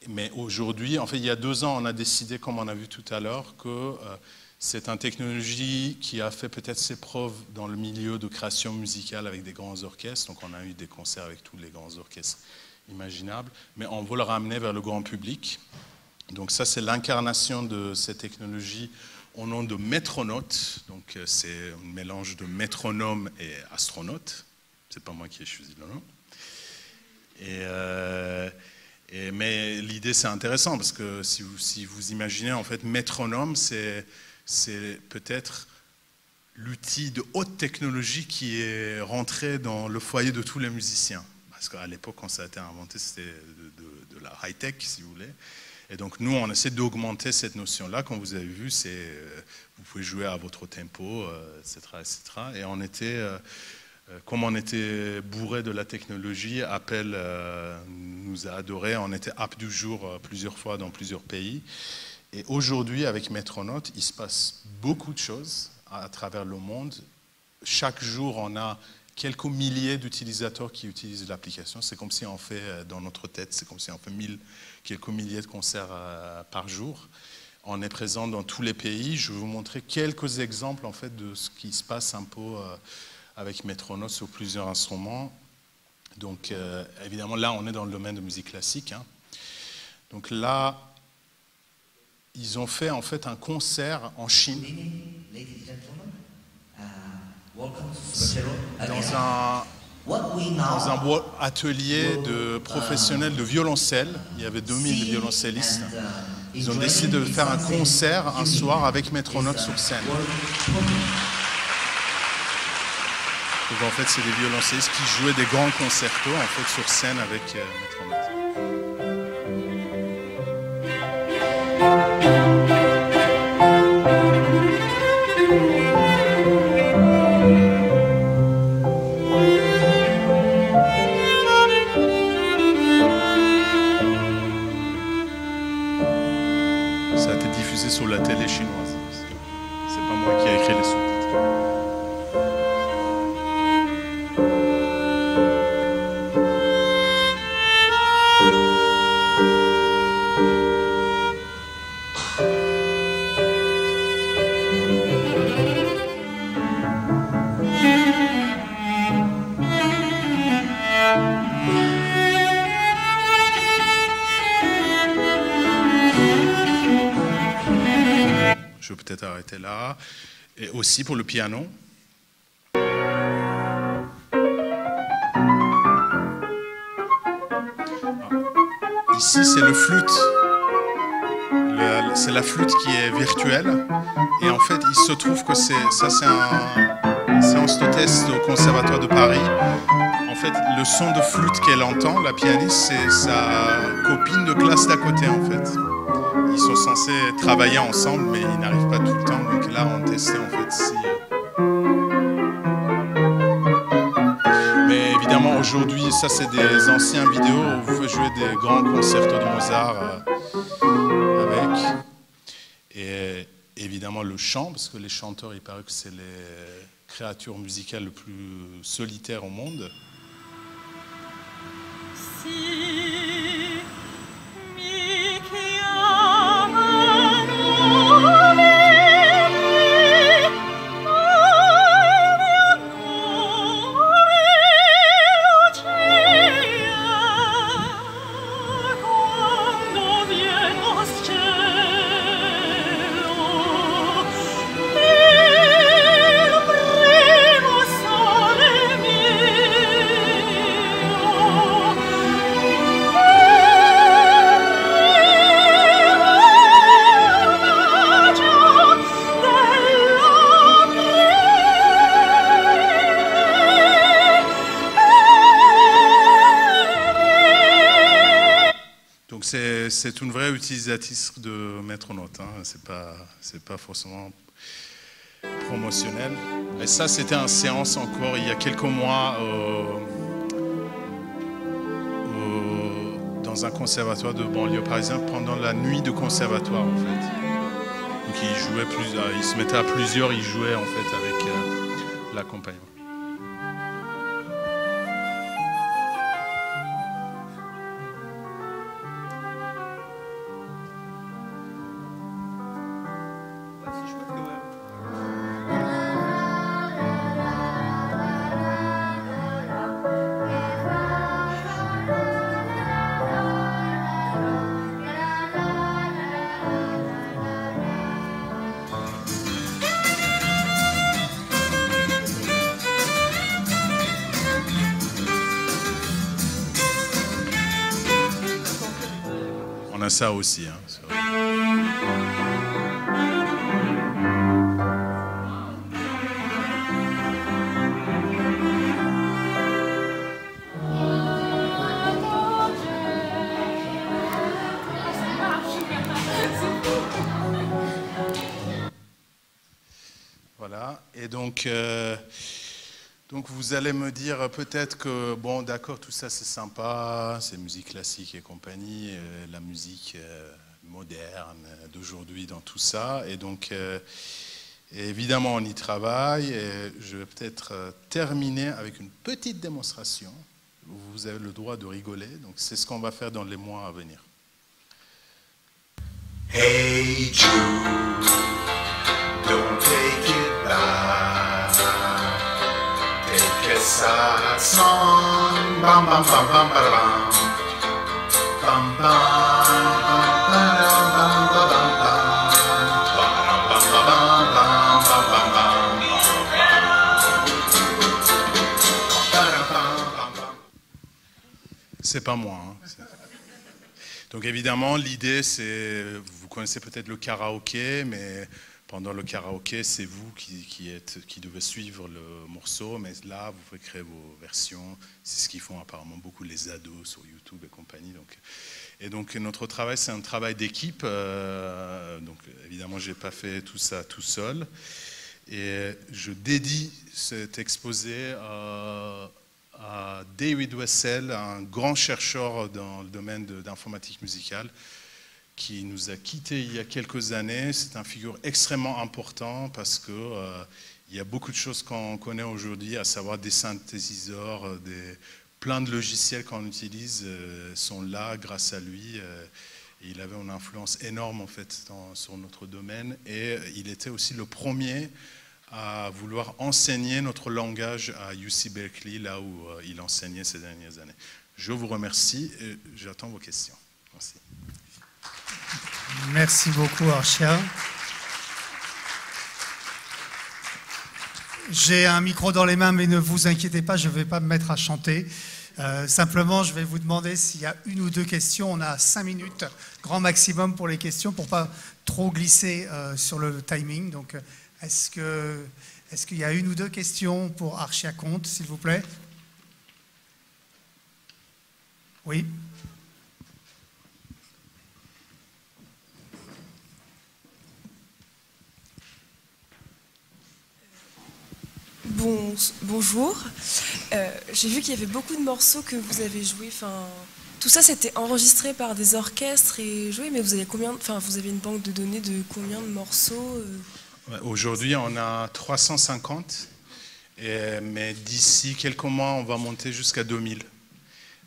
mais aujourd'hui, en fait, il y a 2 ans, on a décidé, comme on a vu tout à l'heure, que C'est une technologie qui a fait peut-être ses preuves dans le milieu de création musicale avec des grands orchestres. Donc on a eu des concerts avec tous les grands orchestres imaginables. Mais on veut le ramener vers le grand public. Donc ça, c'est l'incarnation de cette technologie au nom de Metronote. Donc c'est un mélange de métronome et astronaute. C'est pas moi qui ai choisi le nom. Mais l'idée, c'est intéressant parce que si vous imaginez, en fait, métronome, c'est peut-être l'outil de haute technologie qui est rentré dans le foyer de tous les musiciens. Parce qu'à l'époque, quand ça a été inventé, c'était de la high-tech, si vous voulez. Et donc, nous, on essaie d'augmenter cette notion-là. Comme vous avez vu, vous pouvez jouer à votre tempo, etc., etc. Et on était... Comme on était bourré de la technologie, Apple nous a adorés. On était app du jour plusieurs fois dans plusieurs pays. Et aujourd'hui, avec Metronote, il se passe beaucoup de choses à travers le monde. Chaque jour, on a quelques milliers d'utilisateurs qui utilisent l'application. C'est comme si on fait, dans notre tête, c'est comme si on fait quelques milliers de concerts par jour. On est présent dans tous les pays. Je vais vous montrer quelques exemples en fait, de ce qui se passe un peu avec Metronote sur plusieurs instruments. Donc, évidemment, là, on est dans le domaine de musique classique. Hein. Donc là, ils ont fait en fait un concert en Chine dans un atelier de professionnels de violoncelle. Il y avait 2000 violoncellistes. Ils ont décidé de faire un concert un soir avec Metronote sur scène. Donc en fait, c'est des violoncellistes qui jouaient des grands concertos en fait sur scène avec Metronote. Ça a été diffusé sur la télé chinoise. C'est pas moi qui ai écrit les sous-titres. Je vais peut-être arrêter là. Et aussi pour le piano. Ici, c'est le flûte. C'est la flûte qui est virtuelle. Et en fait, il se trouve que c'est un séance de test au Conservatoire de Paris. En fait, le son de flûte qu'elle entend, la pianiste, c'est sa copine de classe d'à côté, en fait. Ils sont censés travailler ensemble, mais ils n'arrivent pas tout le temps. Donc là, on testait en fait si... Mais évidemment, aujourd'hui, ça c'est des anciens vidéos où vous pouvez jouer des grands concertos de Mozart avec. Et évidemment, le chant, parce que les chanteurs, il paraît que c'est les créatures musicales les plus solitaires au monde. C'est une vraie utilisatrice de Metronote, hein. C'est pas forcément promotionnel. Et ça, c'était une séance encore il y a quelques mois dans un conservatoire de banlieue parisienne pendant la nuit de conservatoire en fait. Donc ils se mettaient à plusieurs, ils jouaient en fait avec l'accompagnement. a ça aussi. Hein, c'est vrai. Voilà, et donc vous allez me dire peut-être que, bon d'accord, tout ça c'est sympa, c'est musique classique et compagnie, la musique moderne d'aujourd'hui dans tout ça, et donc évidemment on y travaille, et je vais peut-être terminer avec une petite démonstration, vous avez le droit de rigoler, donc c'est ce qu'on va faire dans les mois à venir. Hey Jude, don't take it back. Take a sad song. Bam bam bam bam bam bam. Bam bam bam bam bam bam bam. Bam bam bam bam bam bam bam. C'est pas moi. Hein. Donc évidemment, l'idée, c'est, vous connaissez peut-être le karaoké, mais pendant le karaoké, c'est vous qui devez suivre le morceau, mais là, vous pouvez créer vos versions. C'est ce qu'ils font apparemment beaucoup les ados sur YouTube et compagnie. Donc notre travail, c'est un travail d'équipe. Donc évidemment, je n'ai pas fait tout ça tout seul. Et je dédie cet exposé à David Wessel, un grand chercheur dans le domaine d'informatique musicale, qui nous a quittés il y a quelques années. C'est une figure extrêmement importante parce que il y a beaucoup de choses qu'on connaît aujourd'hui, à savoir des synthétiseurs, plein de logiciels qu'on utilise sont là grâce à lui. Et il avait une influence énorme en fait sur notre domaine, et il était aussi le premier à vouloir enseigner notre langage à UC Berkeley, là où il enseignait ces dernières années. Je vous remercie et j'attends vos questions. Merci. Merci beaucoup, Arshia. J'ai un micro dans les mains, mais ne vous inquiétez pas, je ne vais pas me mettre à chanter. Simplement, je vais vous demander s'il y a une ou deux questions. On a 5 minutes, grand maximum pour les questions, pour ne pas trop glisser sur le timing. Donc, est-ce qu'il y a une ou deux questions pour Arshia Conte, s'il vous plaît? Oui. Bonjour. J'ai vu qu'il y avait beaucoup de morceaux que vous avez joués. Tout ça, c'était enregistré par des orchestres et joué, mais vous avez vous avez une banque de données de combien de morceaux? Aujourd'hui, on a 350, mais d'ici quelques mois, on va monter jusqu'à 2000.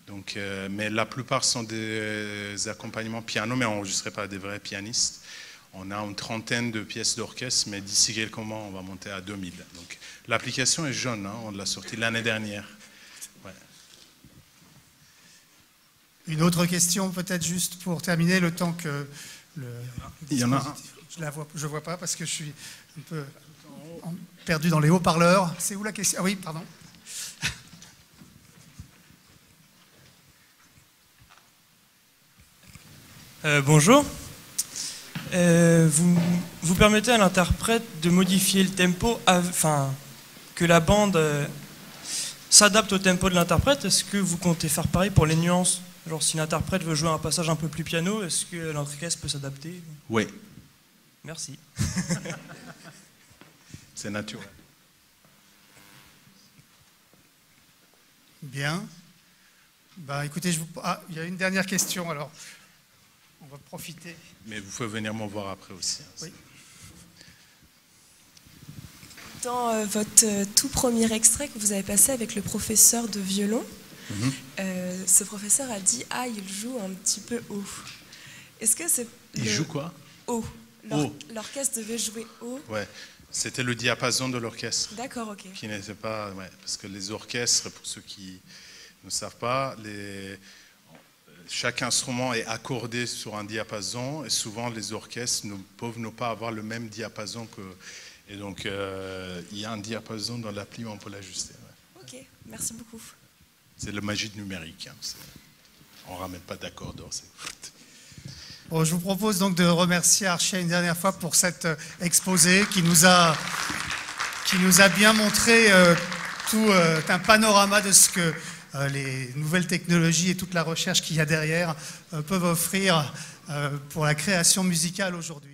Donc, mais la plupart sont des accompagnements piano, mais enregistrés par des vrais pianistes. On a une trentaine de pièces d'orchestre, mais d'ici quelques mois, on va monter à 2000. Donc, l'application est jeune, hein, on l'a sortie l'année dernière. Ouais. Une autre question, peut-être juste pour terminer, le temps que Il y en a un. Je ne vois pas parce que je suis un peu perdu dans les haut-parleurs. C'est où la question? Ah oui, pardon. Bonjour. Vous permettez à l'interprète de modifier le tempo, que la bande s'adapte au tempo de l'interprète. Est-ce que vous comptez faire pareil pour les nuances? Genre si l'interprète veut jouer un passage un peu plus piano, est-ce que l'orchestre peut s'adapter? Oui. Merci. C'est naturel. Bien. Écoutez, il y a une dernière question, alors on va profiter. Mais vous pouvez venir m'en voir après aussi. Hein. Oui. Dans votre tout premier extrait que vous avez passé avec le professeur de violon, ce professeur a dit « Ah, il joue un petit peu haut ». Est-ce que c'est... Il joue quoi? Haut. L'orchestre devait jouer haut. Ouais, c'était le diapason de l'orchestre. D'accord, ok. Qui n'était pas... Ouais, parce que les orchestres, pour ceux qui ne savent pas, chaque instrument est accordé sur un diapason, et souvent les orchestres ne peuvent pas avoir le même diapason que... Et donc, il y a un diapason dans l'appli où on peut l'ajuster. Ouais. Ok, merci beaucoup. C'est la magie numérique. Hein. On ne ramène pas d'accords d'or. Bon, je vous propose donc de remercier Archia une dernière fois pour cet exposé qui nous a bien montré tout un panorama de ce que les nouvelles technologies et toute la recherche qu'il y a derrière peuvent offrir pour la création musicale aujourd'hui.